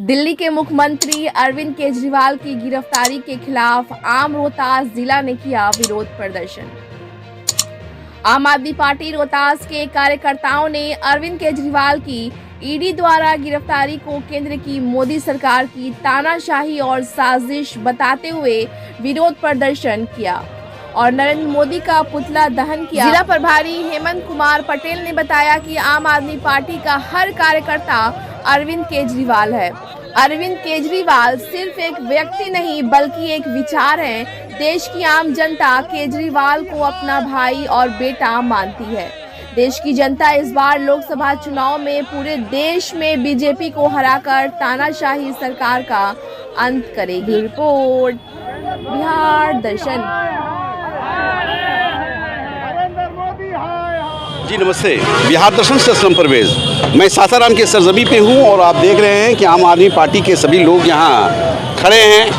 दिल्ली के मुख्यमंत्री अरविंद केजरीवाल की गिरफ्तारी के खिलाफ आम रोहतास जिला ने किया विरोध प्रदर्शन। आम आदमी पार्टी रोहतास के कार्यकर्ताओं ने अरविंद केजरीवाल की ईडी द्वारा गिरफ्तारी को केंद्र की मोदी सरकार की तानाशाही और साजिश बताते हुए विरोध प्रदर्शन किया और नरेंद्र मोदी का पुतला दहन किया। जिला प्रभारी हेमंत कुमार पटेल ने बताया कि आम आदमी पार्टी का हर कार्यकर्ता अरविंद केजरीवाल है। अरविंद केजरीवाल सिर्फ एक व्यक्ति नहीं बल्कि एक विचार है। देश की आम जनता केजरीवाल को अपना भाई और बेटा मानती है। देश की जनता इस बार लोकसभा चुनाव में पूरे देश में बीजेपी को हराकर तानाशाही सरकार का अंत करेगी। रिपोर्ट बिहार दर्शन। जी नमस्ते, बिहार दर्शन से असलम परवेज। मैं सासाराम के सरजमी पे हूँ और आप देख रहे हैं कि आम आदमी पार्टी के सभी लोग यहाँ खड़े हैं।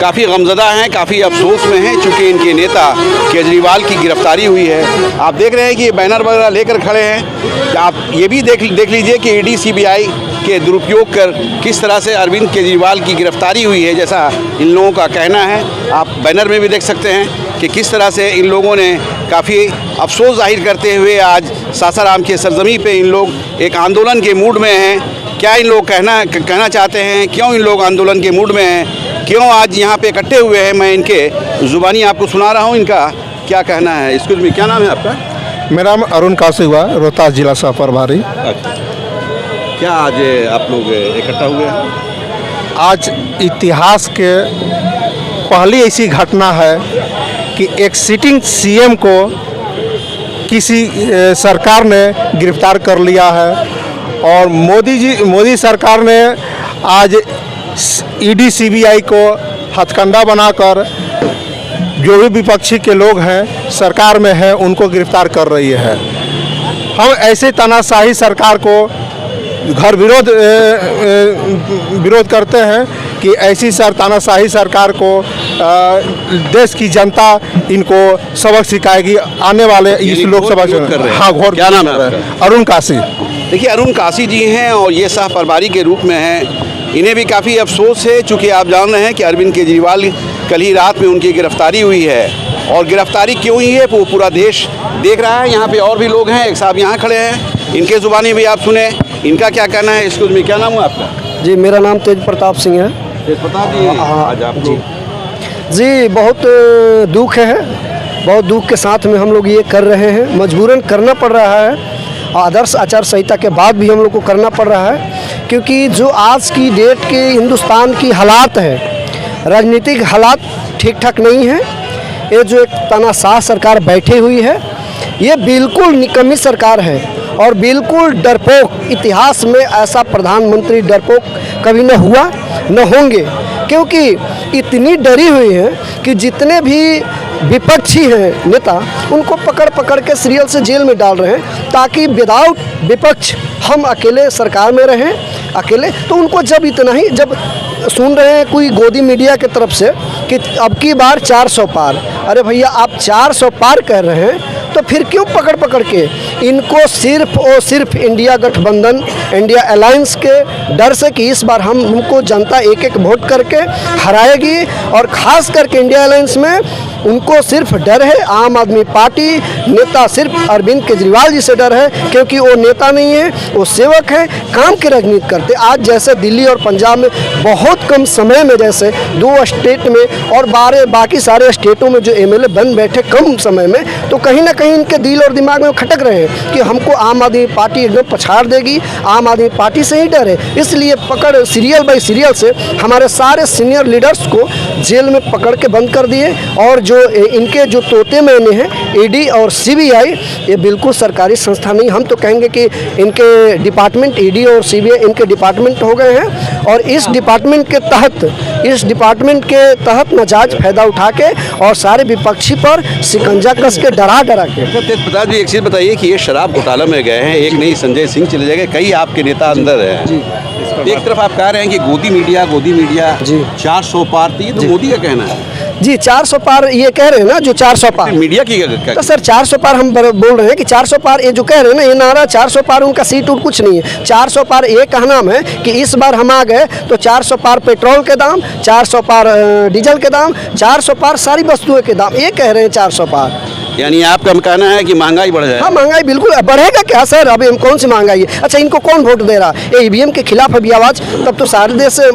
काफ़ी गमज़दा हैं, काफ़ी अफसोस में हैं, चूँकि इनके नेता केजरीवाल की गिरफ्तारी हुई है। आप देख रहे हैं कि ये बैनर वगैरह लेकर खड़े हैं। आप ये भी देख लीजिए कि ईडी सीबीआई के दुरुपयोग कर किस तरह से अरविंद केजरीवाल की गिरफ्तारी हुई है, जैसा इन लोगों का कहना है। आप बैनर में भी देख सकते हैं कि किस तरह से इन लोगों ने काफ़ी अफसोस जाहिर करते हुए आज सासाराम के सरजमी पे इन लोग एक आंदोलन के मूड में हैं। क्या इन लोग कहना चाहते हैं, क्यों इन लोग आंदोलन के मूड में हैं, क्यों आज यहाँ पे इकट्ठे हुए हैं, मैं इनके ज़ुबानी आपको सुना रहा हूँ इनका क्या कहना है। इसके में क्या नाम है आपका? मेरा नाम अरुण काशी हुआ, रोहतास जिला सह प्रभारी। क्या आज आप लोग इकट्ठा हुए हैं? आज इतिहास के पहली ऐसी घटना है कि एक सिटिंग सीएम को किसी सरकार ने गिरफ्तार कर लिया है और मोदी सरकार ने आज ईडी सीबीआई को हथकंडा बनाकर जो भी विपक्षी के लोग हैं सरकार में हैं उनको गिरफ्तार कर रही है। हम ऐसे तानाशाही सरकार को घर विरोध करते हैं कि ऐसी तानाशाही सरकार को देश की जनता इनको सबक सिखाएगी आने वाले इस लोकसभा चुनाव। हाँ, घोर। क्या नाम है? अरुण काशी। देखिए, अरुण काशी जी हैं और ये सह प्रभारी के रूप में हैं। इन्हें भी काफ़ी अफसोस है, चूँकि आप जान रहे हैं कि अरविंद केजरीवाल कल ही रात में उनकी गिरफ्तारी हुई है और गिरफ्तारी क्यों हुई है वो पूरा देश देख रहा है। यहाँ पे और भी लोग हैं, एक साहब यहाँ खड़े हैं, इनके ज़ुबानी भी आप सुने, इनका क्या कहना है। इसको में क्या नाम है आपका? जी, मेरा नाम तेज प्रताप सिंह है। तेज प्रताप जी, आज आप जी बहुत दुख है, बहुत दुख के साथ में हम लोग ये कर रहे हैं, मजबूरन करना पड़ रहा है। आदर्श आचार संहिता के बाद भी हम लोग को करना पड़ रहा है, क्योंकि जो आज की डेट के हिंदुस्तान की हालात है, राजनीतिक हालात ठीक ठाक नहीं है। ये जो एक तानाशाह सरकार बैठी हुई है ये बिल्कुल निकम्मी सरकार है और बिल्कुल डरपोक। इतिहास में ऐसा प्रधानमंत्री डरपोक कभी न हुआ न होंगे, क्योंकि इतनी डरी हुई है कि जितने भी विपक्षी हैं नेता उनको पकड़ के सीरियल से जेल में डाल रहे हैं, ताकि विदाउट विपक्ष हम अकेले सरकार में रहें अकेले। तो उनको जब सुन रहे हैं कोई गोदी मीडिया की तरफ से कि अब की बार 400 पार, अरे भैया आप 400 पार कह रहे हैं तो फिर क्यों पकड़ के इनको सिर्फ और सिर्फ इंडिया गठबंधन, इंडिया अलायंस के डर से कि इस बार हमको जनता एक वोट करके हराएगी। और ख़ास करके इंडिया अलायंस में उनको सिर्फ डर है, आम आदमी पार्टी नेता सिर्फ अरविंद केजरीवाल जी से डर है, क्योंकि वो नेता नहीं है, वो सेवक है, काम की राजनीति करते। आज जैसे दिल्ली और पंजाब में बहुत कम समय में, जैसे 2 स्टेट में और बाकी सारे स्टेटों में जो एमएलए बन बैठे कम समय में, तो कहीं ना कहीं इनके दिल और दिमाग में खटक रहे हैं कि हमको आम आदमी पार्टी एकदम पछाड़ देगी, आम आदमी पार्टी से ही डर है। इसलिए सीरियल बाई सीरियल से हमारे सारे सीनियर लीडर्स को जेल में पकड़ के बंद कर दिए। और जो इनके जो तोते मैंने हैं ईडी और सीबीआई, ये बिल्कुल सरकारी संस्था नहीं। हम तो कहेंगे कि इनके डिपार्टमेंट, ईडी और सीबीआई इनके डिपार्टमेंट हो गए हैं और इस डिपार्टमेंट के तहत नाजायज फायदा उठा के और सारे विपक्षी पर शिकंजा कस के डरा के। तेज प्रताप जी, एक चीज़ बताइए कि ये शराब घोटाला में गए हैं, एक नहीं संजय सिंह चले जाएंगे, कई आपके नेता अंदर हैं जी। एक तरफ आप कह रहे हैं कि गोदी मीडिया जी 400 पार, तो ये तो मोदी का कहना है। जी 400 पार ये कह रहे हैं ना, जो 400 पार मीडिया की तो सर 400 पार हम बोल रहे हैं कि 400 पार ये जो कह रहे हैं ना, ये नारा 400 पार उनका सीट उट कुछ नहीं है। 400 पार ये कहना है कि इस बार हम आ गए तो 400 पार पेट्रोल के दाम, 400 पार डीजल के दाम, 400 पार सारी वस्तुओं के दाम, ये कह रहे हैं 400 पार। यानी आपका कहना है कि महंगाई बढ़ जाए? हाँ महंगाई बिल्कुल बढ़ेगा क्या सर, अभी हम कौन सी महंगाई है? अच्छा इनको कौन वोट दे रहा है? ये ईवीएम के खिलाफ अभी आवाज़, तब तो सारे देश से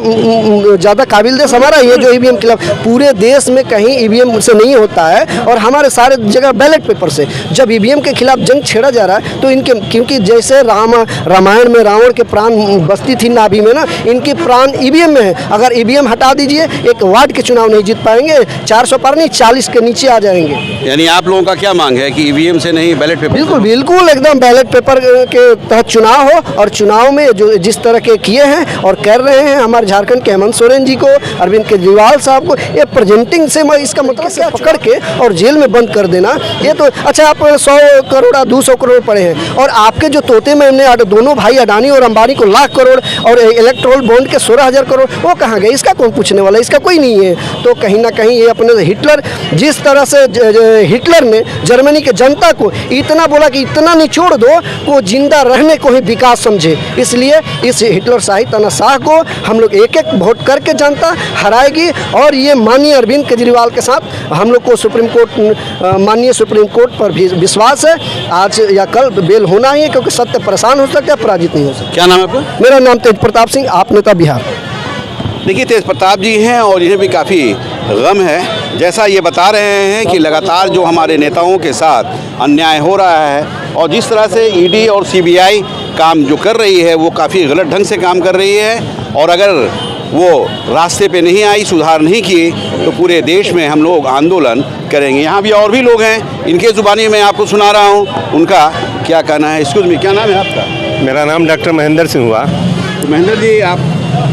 ज़्यादा काबिल देश हमारा ही है जो ईवीएम के खिलाफ। पूरे देश में कहीं ईवीएम से नहीं होता है और हमारे सारे जगह बैलेट पेपर से। जब ईवीएम के खिलाफ जंग छेड़ा जा रहा है तो इनके, क्योंकि जैसे रामायण में रावण के प्राण बस्ती थी नाभि में ना, इनके प्राण ईवीएम में है। अगर ईवीएम हटा दीजिए एक वार्ड के चुनाव नहीं जीत पाएंगे, 400 पार नहीं 40 के नीचे आ जाएंगे। यानी आप लोगों का क्या मांग है कि ईवीएम से नहीं बैलेट पेपर? बिल्कुल बिल्कुल एकदम बैलेट पेपर के तहत चुनाव हो, और चुनाव में जो जिस तरह के किए हैं और कर रहे हैं हमारे झारखंड के हेमंत सोरेन जी को, अरविंद केजरीवाल साहब को, ये प्रेजेंटिंग से इसका मतलब से पकड़ के और जेल में बंद कर देना, ये तो अच्छा आप 100 करोड़ 200 करोड़ पड़े हैं और आपके जो तोते में हमने दोनों भाई अडानी और अंबानी को लाख करोड़ और इलेक्ट्रोल बॉन्ड के 16,000 करोड़ वो कहाँ गए? इसका कौन पूछने वाला? इसका कोई नहीं है। तो कहीं ना कहीं ये अपने हिटलर, जिस तरह से हिटलर ने जर्मनी के जनता को इतना बोला कि इतना निचोड़ दो को जिंदा रहने को ही विकास समझे, इसलिए इस हिटलर शाही तानाशाह को हम लोग एक एक वोट करके जनता हराएगी। और ये माननीय अरविंद केजरीवाल के साथ हम लोग को सुप्रीम कोर्ट, माननीय सुप्रीम कोर्ट पर भी विश्वास है, आज या कल बेल होना ही है, क्योंकि सत्य परेशान हो सकता है, पराजित नहीं हो सकता। क्या नाम है आपका? मेरा नाम तेज प्रताप सिंह, आप नेता बिहार। देखिए तेज प्रताप जी हैं और इन्हें भी काफ़ी गम है। जैसा ये बता रहे हैं कि लगातार जो हमारे नेताओं के साथ अन्याय हो रहा है और जिस तरह से ईडी और सीबीआई काम जो कर रही है वो काफ़ी गलत ढंग से काम कर रही है, और अगर वो रास्ते पे नहीं आई, सुधार नहीं किए तो पूरे देश में हम लोग आंदोलन करेंगे। यहाँ भी और भी लोग हैं, इनके ज़ुबानी मैं आपको सुना रहा हूँ, उनका क्या कहना है। एक्सक्यूज़ मी, क्या नाम है आपका? मेरा नाम डॉक्टर महेंद्र सिंह हुआ। तो महेंद्र जी आप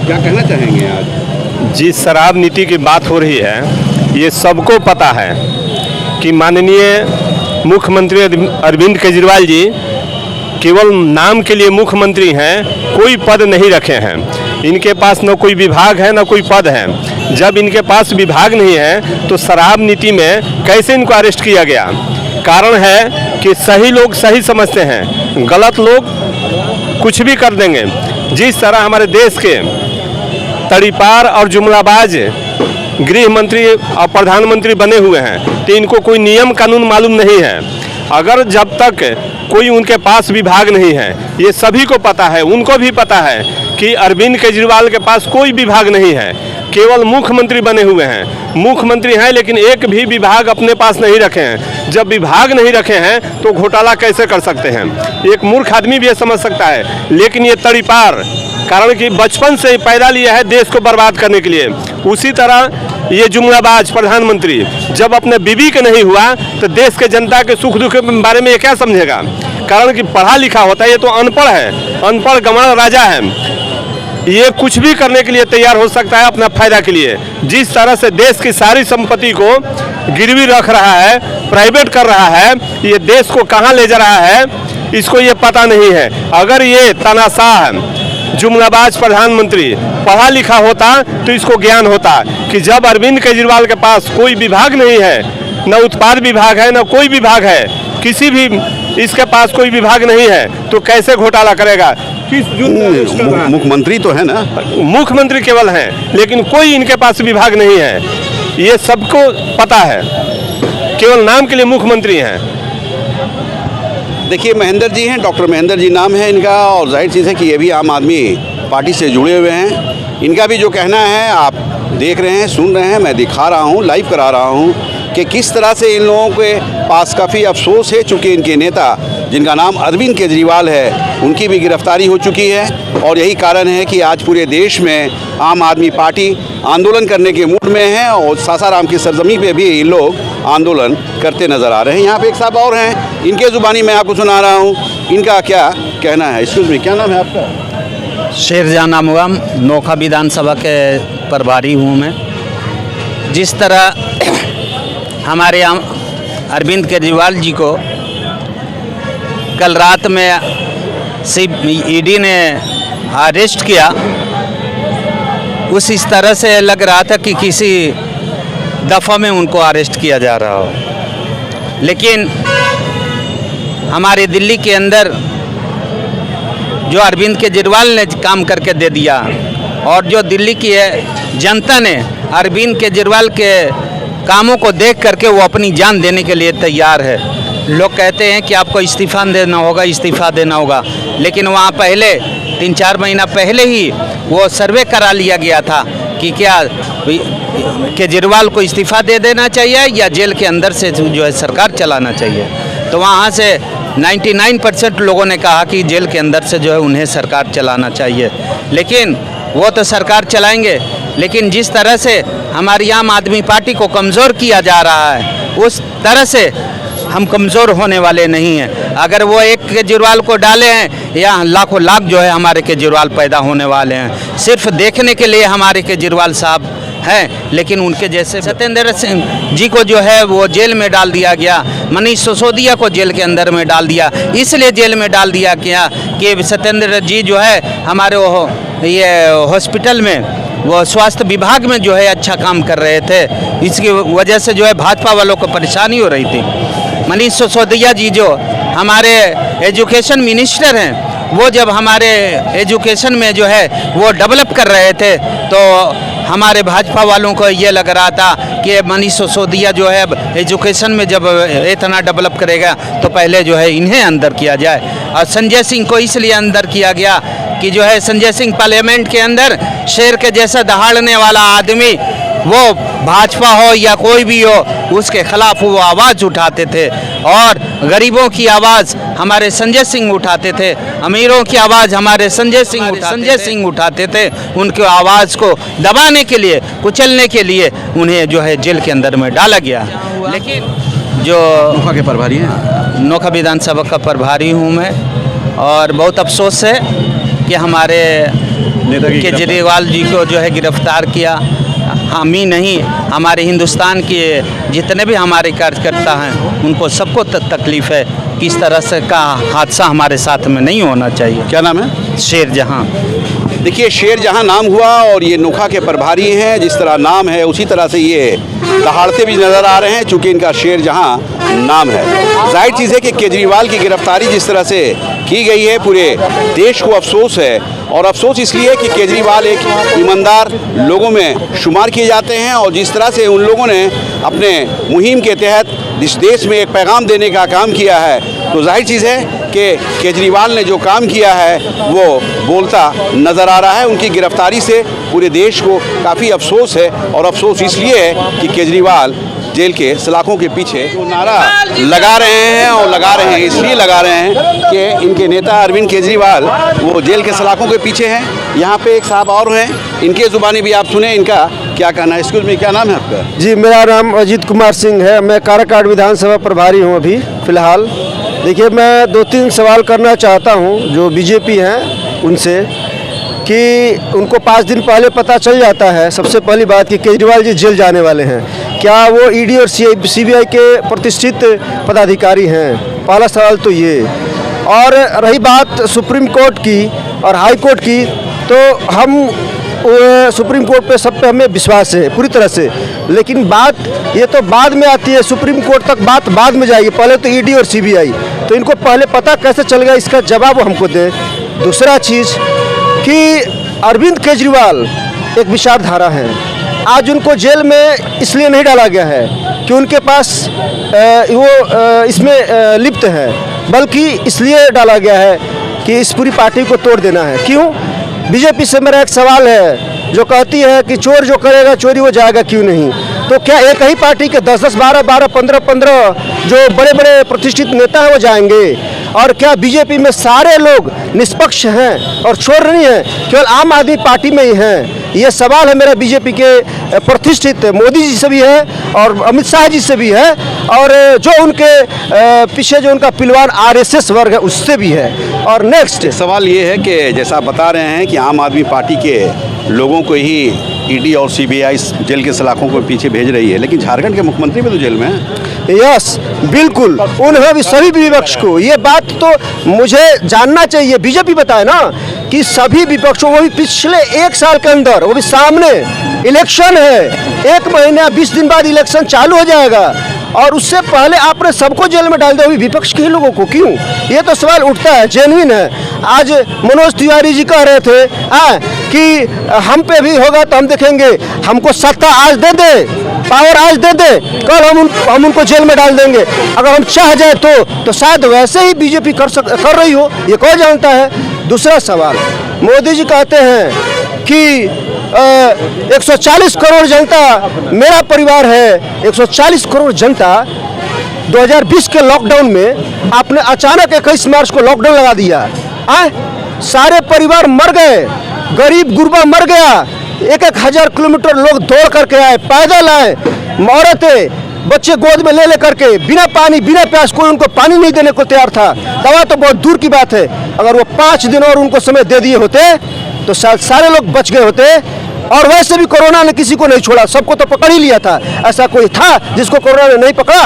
क्या कहना चाहेंगे आज? जिस शराब नीति की बात हो रही है, ये सबको पता है कि माननीय मुख्यमंत्री अरविंद केजरीवाल जी केवल नाम के लिए मुख्यमंत्री हैं, कोई पद नहीं रखे हैं। इनके पास न कोई विभाग है न कोई पद है। जब इनके पास विभाग नहीं है तो शराब नीति में कैसे इनको अरेस्ट किया गया? कारण है कि सही लोग सही समझते हैं, गलत लोग कुछ भी कर देंगे। जिस तरह हमारे देश के तड़ीपार और जुमलाबाज गृह मंत्री और प्रधानमंत्री बने हुए हैं, तो इनको कोई नियम कानून मालूम नहीं है। अगर जब तक कोई उनके पास विभाग नहीं है, ये सभी को पता है, उनको भी पता है कि अरविंद केजरीवाल के पास कोई विभाग नहीं है, केवल मुख्यमंत्री बने हुए हैं। मुख्यमंत्री हैं लेकिन एक भी विभाग अपने पास नहीं रखे हैं। जब विभाग नहीं रखे हैं तो घोटाला कैसे कर सकते हैं? एक मूर्ख आदमी भी ये समझ सकता है, लेकिन ये तड़ीपार, कारण कि बचपन से ही पैदा लिया है देश को बर्बाद करने के लिए। उसी तरह ये जुमलाबाज प्रधानमंत्री जब अपने बीवी के नहीं हुआ तो देश के जनता के सुख दुख के बारे में ये क्या समझेगा? कारण कि पढ़ा लिखा होता है, ये तो अनपढ़ है, अनपढ़ गंवार राजा है। ये कुछ भी करने के लिए तैयार हो सकता है अपना फायदा के लिए। जिस तरह से देश की सारी संपत्ति को गिरवी रख रहा है, प्राइवेट कर रहा है, ये देश को कहाँ ले जा रहा है इसको ये पता नहीं है। अगर ये तानाशाह जुमलाबाज प्रधानमंत्री पढ़ा लिखा होता तो इसको ज्ञान होता कि जब अरविंद केजरीवाल के पास कोई विभाग नहीं है, न उत्पाद विभाग है न कोई विभाग है, किसी भी इसके पास कोई विभाग नहीं है, तो कैसे घोटाला करेगा? किस मुख्यमंत्री तो है ना, मुख्यमंत्री केवल हैं, लेकिन कोई इनके पास विभाग नहीं है, ये सबको पता है, केवल नाम के लिए मुख्यमंत्री हैं। देखिए महेंद्र जी हैं, डॉक्टर महेंद्र जी नाम है इनका, और जाहिर चीज़ है कि ये भी आम आदमी पार्टी से जुड़े हुए हैं। इनका भी जो कहना है आप देख रहे हैं, सुन रहे हैं, मैं दिखा रहा हूँ, लाइव करा रहा हूँ कि किस तरह से इन लोगों के पास काफ़ी अफसोस है, चूँकि इनके नेता जिनका नाम अरविंद केजरीवाल है उनकी भी गिरफ्तारी हो चुकी है, और यही कारण है कि आज पूरे देश में आम आदमी पार्टी आंदोलन करने के मूड में है, और सासाराम की सरजमी पे भी इन लोग आंदोलन करते नज़र आ रहे हैं। यहाँ पे एक साहब और हैं, इनके ज़ुबानी मैं आपको सुना रहा हूँ, इनका क्या कहना है। एक्सक्यूज़ मी, क्या नाम है आपका? शेरजान नाम हुआ, नोखा विधानसभा के प्रभारी हूँ मैं। जिस तरह हमारे यहाँ अरविंद केजरीवाल जी को कल रात में ईडी ने अरेस्ट किया, इस तरह से लग रहा था कि किसी दफ़ा में उनको अरेस्ट किया जा रहा हो। लेकिन हमारे दिल्ली के अंदर जो अरविंद केजरीवाल ने काम करके दे दिया और जो दिल्ली की जनता ने अरविंद केजरीवाल के कामों को देख करके वो अपनी जान देने के लिए तैयार है। लोग कहते हैं कि आपको इस्तीफ़ा देना होगा, लेकिन वहाँ पहले 3-4 महीना पहले ही वो सर्वे करा लिया गया था कि क्या केजरीवाल को इस्तीफ़ा दे देना चाहिए या जेल के अंदर से जो है सरकार चलाना चाहिए। तो वहाँ से 99% लोगों ने कहा कि जेल के अंदर से जो है उन्हें सरकार चलाना चाहिए। लेकिन वो तो सरकार चलाएंगे, लेकिन जिस तरह से हमारी आम आदमी पार्टी को कमज़ोर किया जा रहा है उस तरह से हम कमज़ोर होने वाले नहीं हैं। अगर वो एक केजरीवाल को डाले हैं या लाखों लाख जो है हमारे केजरीवाल पैदा होने वाले हैं। सिर्फ देखने के लिए हमारे केजरीवाल साहब हैं, लेकिन उनके जैसे सत्येंद्र सिंह जी को जो है वो जेल में डाल दिया गया, मनीष सिसोदिया को जेल के अंदर में डाल दिया। इसलिए जेल में डाल दिया गया कि सत्येंद्र जी जो है हमारे ये हॉस्पिटल में वो स्वास्थ्य विभाग में जो है अच्छा काम कर रहे थे। इसकी वजह से जो है भाजपा वालों को परेशानी हो रही थी। मनीष सिसोदिया जी जो हमारे एजुकेशन मिनिस्टर हैं, वो जब हमारे एजुकेशन में जो है वो डेवलप कर रहे थे तो हमारे भाजपा वालों को ये लग रहा था कि मनीष सिसोदिया जो है एजुकेशन में जब इतना डेवलप करेगा तो पहले जो है इन्हें अंदर किया जाए। और संजय सिंह को इसलिए अंदर किया गया कि जो है संजय सिंह पार्लियामेंट के अंदर शेर के जैसा दहाड़ने वाला आदमी, वो भाजपा हो या कोई भी हो उसके खिलाफ वो आवाज़ उठाते थे और गरीबों की आवाज़ हमारे संजय सिंह उठाते थे, अमीरों की आवाज़ हमारे संजय सिंह उठाते थे। उनकी आवाज़ को दबाने के लिए, कुचलने के लिए उन्हें जो है जेल के अंदर में डाला गया। लेकिन जो नोखा के प्रभारी हैं, नोखा विधानसभा का प्रभारी हूँ मैं, और बहुत अफसोस है कि हमारे केजरीवाल जी को जो है गिरफ्तार किया। हम ही नहीं, हमारे हिंदुस्तान के जितने भी हमारे कार्यकर्ता हैं उनको सबको तकलीफ़ है कि इस तरह से का हादसा हमारे साथ में नहीं होना चाहिए। क्या नाम है? शेर जहां। देखिए, शेर जहां नाम हुआ और ये नोखा के प्रभारी हैं, जिस तरह नाम है उसी तरह से ये दहाड़ते भी नज़र आ रहे हैं, चूँकि इनका शेर जहां नाम है। जाहिर चीज़ है कि केजरीवाल की गिरफ्तारी जिस तरह से की गई है, पूरे देश को अफसोस है। और अफसोस इसलिए कि केजरीवाल एक ईमानदार लोगों में शुमार किए जाते हैं और जिस तरह से उन लोगों ने अपने मुहिम के तहत इस देश में एक पैगाम देने का काम किया है, तो जाहिर चीज़ है कि केजरीवाल ने जो काम किया है वो बोलता नज़र आ रहा है। उनकी गिरफ्तारी से पूरे देश को काफ़ी अफसोस है और अफसोस इसलिए है कि केजरीवाल जेल के सलाखों के पीछे वो नारा लगा रहे हैं और लगा रहे हैं इसलिए लगा रहे हैं कि इनके नेता अरविंद केजरीवाल वो जेल के सलाखों के पीछे हैं। यहाँ पे एक साहब और हैं, इनके ज़ुबानी भी आप सुने इनका क्या कहना है। एक्सक्यूज मी, क्या नाम है आपका? जी, मेरा नाम अजीत कुमार सिंह है। मैं काराकाट विधानसभा प्रभारी हूँ अभी फ़िलहाल। देखिए, मैं 2-3 सवाल करना चाहता हूँ जो बीजेपी हैं उनसे, कि उनको 5 दिन पहले पता चल जाता है सबसे पहली बात कि केजरीवाल जी जेल जाने वाले हैं। क्या वो ईडी और सीबीआई के प्रतिष्ठित पदाधिकारी हैं? पहला सवाल तो ये। और रही बात सुप्रीम कोर्ट की और हाई कोर्ट की, तो हम सुप्रीम कोर्ट पे सब पे हमें विश्वास है पूरी तरह से, लेकिन बात ये तो बाद में आती है, सुप्रीम कोर्ट तक बात बाद में जाएगी, पहले तो ईडी और सीबीआई। तो इनको पहले पता कैसे चल गया, इसका जवाब हमको दे। दूसरा चीज़ कि अरविंद केजरीवाल एक विचारधारा है। आज उनको जेल में इसलिए नहीं डाला गया है कि उनके पास इसमें लिप्त है, बल्कि इसलिए डाला गया है कि इस पूरी पार्टी को तोड़ देना है। क्यों? बीजेपी से मेरा एक सवाल है जो कहती है कि चोर जो करेगा चोरी वो जाएगा, क्यों नहीं? तो क्या एक ही पार्टी के 10-10, 12-12, 15-15 जो बड़े बड़े प्रतिष्ठित नेता हैं वो जाएंगे? और क्या बीजेपी में सारे लोग निष्पक्ष हैं और चोर नहीं हैं, केवल आम आदमी पार्टी में ही हैं? ये सवाल है मेरा बीजेपी के प्रतिष्ठित मोदी जी से भी है और अमित शाह जी से भी है, और जो उनके पीछे जो उनका पिलवान आरएसएस वर्ग है उससे भी है। और नेक्स्ट सवाल ये है कि जैसा आप बता रहे हैं कि आम आदमी पार्टी के लोगों को ही ईडी और सीबीआई जेल के सलाखों को पीछे भेज रही है, लेकिन झारखंड के मुख्यमंत्री भी तो जेल में हैं। यस, बिल्कुल, उन्हें भी सभी विपक्ष को ये बात तो मुझे जानना चाहिए। बीजेपी बताए ना कि सभी विपक्षों, वो भी पिछले 1 साल के अंदर, वो भी सामने इलेक्शन है, 1 महीना 20 दिन बाद इलेक्शन चालू हो जाएगा और उससे पहले आपने सबको जेल में डाल दिया, अभी विपक्ष के लोगों को क्यों? ये तो सवाल उठता है, जेन्युइन है। आज मनोज तिवारी जी कह रहे थे कि हम पे भी होगा तो हम देखेंगे, हमको सत्ता आज दे दे, पावर आज दे दे, कल हम उनको जेल में डाल देंगे। अगर हम चाह जाए तो शायद वैसे ही बीजेपी कर रही हो, ये कौन जानता है। दूसरा सवाल, मोदी जी कहते हैं कि 140 करोड़ जनता मेरा परिवार है। 140 करोड़ जनता 2020 के लॉकडाउन में आपने अचानक 21 मार्च को लॉकडाउन लगा दिया। सारे परिवार मर गए, गरीब गुरबा मर गया, 1,000 किलोमीटर लोग दौड़ करके आए, पैदल आए, औरतें बच्चे गोद में ले करके बिना पानी बिना प्यास, कोई उनको पानी नहीं देने को तैयार था। दवा तो बहुत दूर की बात है, अगर वो 5 दिन और उनको समय दे दिए होते तो शायद सारे लोग बच गए होते। और वैसे भी कोरोना ने किसी को नहीं छोड़ा, सबको तो पकड़ ही लिया था। ऐसा कोई था जिसको कोरोना ने नहीं पकड़ा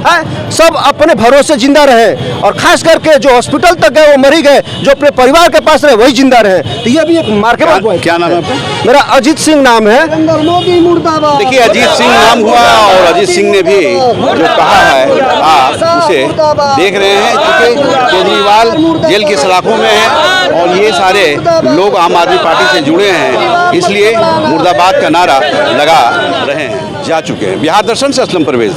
है? सब अपने भरोसे जिंदा रहे और खास करके जो हॉस्पिटल तक गए वो मर ही गए, जो अपने परिवार के पास रहे वही जिंदा रहे। तो ये भी एक मार्केट। क्या नाम है आपका? मेरा अजीत सिंह नाम है। देखिए, अजीत सिंह नाम हुआ और अजीत सिंह ने भी जो कहा है आप उसे देख रहे हैं, क्योंकि केजरीवाल जेल की सलाखों में है और ये सारे लोग आम आदमी पार्टी से जुड़े हैं, इसलिए मुर्दाबाद का नारा लगा रहे हैं, जा चुके हैं। बिहार दर्शन से असलम परवेज।